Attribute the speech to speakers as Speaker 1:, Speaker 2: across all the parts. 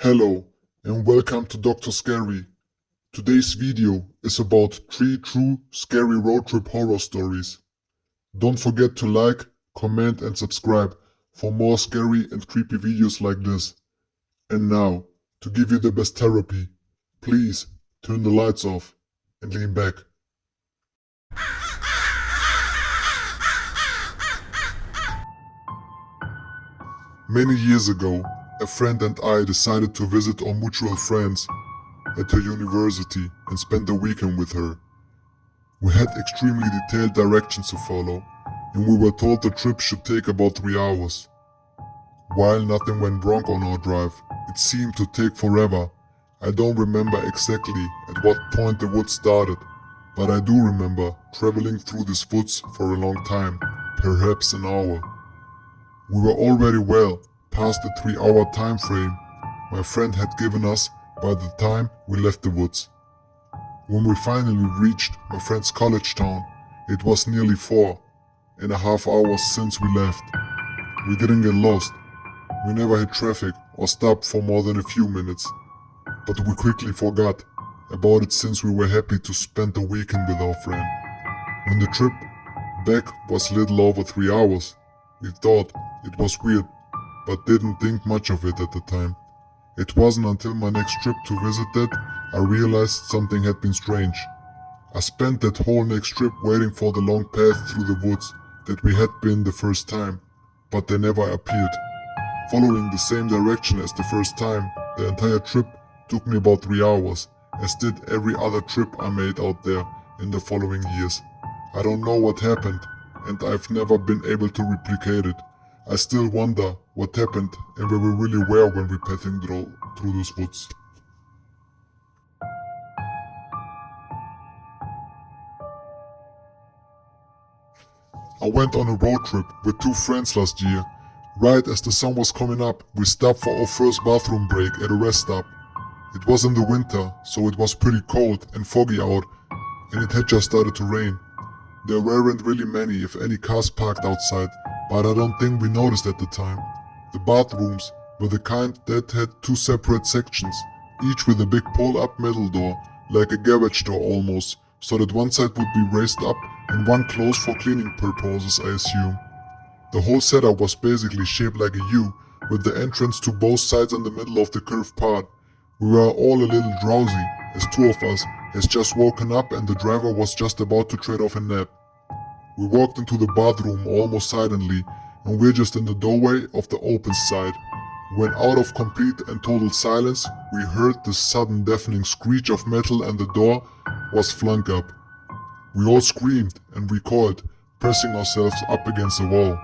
Speaker 1: Hello and welcome to Dr. Scary. Today's video is about 3 true scary road trip horror stories. Don't forget to like, comment and subscribe for more scary and creepy videos like this. And now, to give you the best therapy, please turn the lights off and lean back. Many years ago, a friend and I decided to visit our mutual friends at her university and spend the weekend with her. We had extremely detailed directions to follow, and we were told the trip should take about 3 hours. While nothing went wrong on our drive, it seemed to take forever. I don't remember exactly at what point the woods started, but I do remember traveling through these woods for a long time, perhaps an hour. We were already well past the 3-hour time frame my friend had given us by the time we left the woods. When we finally reached my friend's college town, it was nearly 4.5 hours since we left. We didn't get lost. We never hit traffic or stopped for more than a few minutes. But we quickly forgot about it since we were happy to spend the weekend with our friend. When the trip back was little over 3 hours, we thought it was weird, but didn't think much of it at the time. It wasn't until my next trip to visit that I realized something had been strange. I spent that whole next trip waiting for the long path through the woods that we had been the first time, but they never appeared. Following the same direction as the first time, the entire trip took me about 3 hours, as did every other trip I made out there in the following years. I don't know what happened, and I've never been able to replicate it. I still wonder what happened and where we really were when we passing through those woods. I went on a road trip with 2 friends last year. Right as the sun was coming up, we stopped for our first bathroom break at a rest stop. It was in the winter, so it was pretty cold and foggy out, and it had just started to rain. There weren't really many, if any, cars parked outside, but I don't think we noticed at the time. The bathrooms were the kind that had 2 separate sections, each with a big pull-up metal door, like a garage door almost, so that one side would be raised up and one closed for cleaning purposes, I assume. The whole setup was basically shaped like a U, with the entrance to both sides in the middle of the curved part. We were all a little drowsy, as 2 of us had just woken up and the driver was just about to trade off a nap. We walked into the bathroom almost silently, and we're just in the doorway of the open side. When out of complete and total silence, we heard the sudden deafening screech of metal and the door was flung up. We all screamed and recoiled, pressing ourselves up against the wall.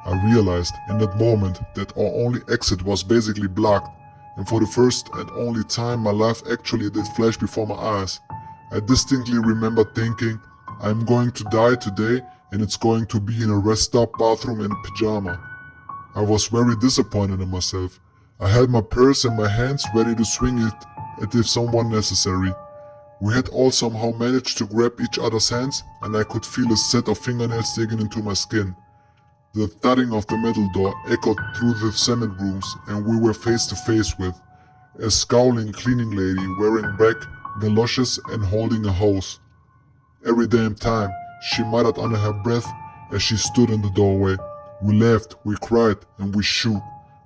Speaker 1: I realized in that moment that our only exit was basically blocked, and for the first and only time my life actually did flash before my eyes. I distinctly remember thinking, I'm going to die today and it's going to be in a rest stop bathroom in pajama. I was very disappointed in myself. I held my purse in my hands ready to swing it at if someone necessary. We had all somehow managed to grab each other's hands and I could feel a set of fingernails digging into my skin. The thudding of the metal door echoed through the cement rooms and we were face to face with a scowling cleaning lady wearing black galoshes and holding a hose. Every damn time, she muttered under her breath as she stood in the doorway. We laughed, we cried, and we shook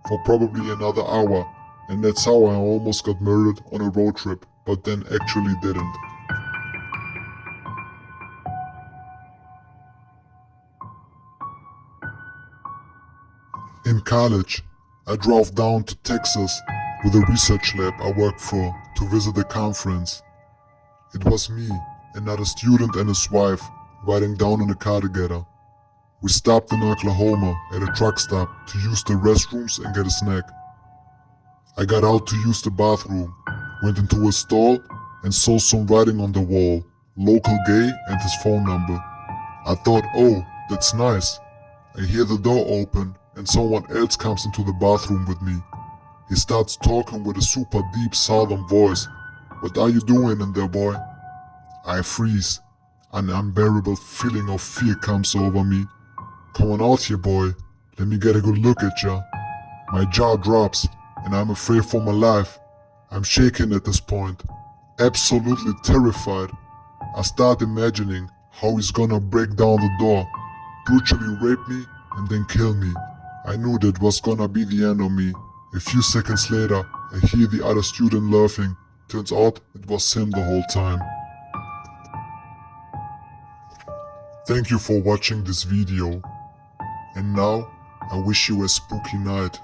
Speaker 1: for probably another hour, and that's how I almost got murdered on a road trip, but then actually didn't. In college, I drove down to Texas with a research lab I worked for to visit a conference. It was me, another student and his wife, riding down in a car together. We stopped in Oklahoma at a truck stop to use the restrooms and get a snack. I got out to use the bathroom, went into a stall and saw some writing on the wall, local gay and his phone number. I thought, oh, that's nice. I hear the door open and someone else comes into the bathroom with me. He starts talking with a super deep southern voice. What are you doing in there, boy? I freeze. An unbearable feeling of fear comes over me. Come on out here, boy. Let me get a good look at ya. My jaw drops. and I'm afraid for my life. I'm shaking at this point, absolutely terrified. I start imagining how he's gonna break down the door, brutally rape me, and then kill me. I knew that was gonna be the end of me. A few seconds later, I hear the other student laughing. Turns out it was him the whole time. Thank you for watching this video. And now, I wish you a spooky night.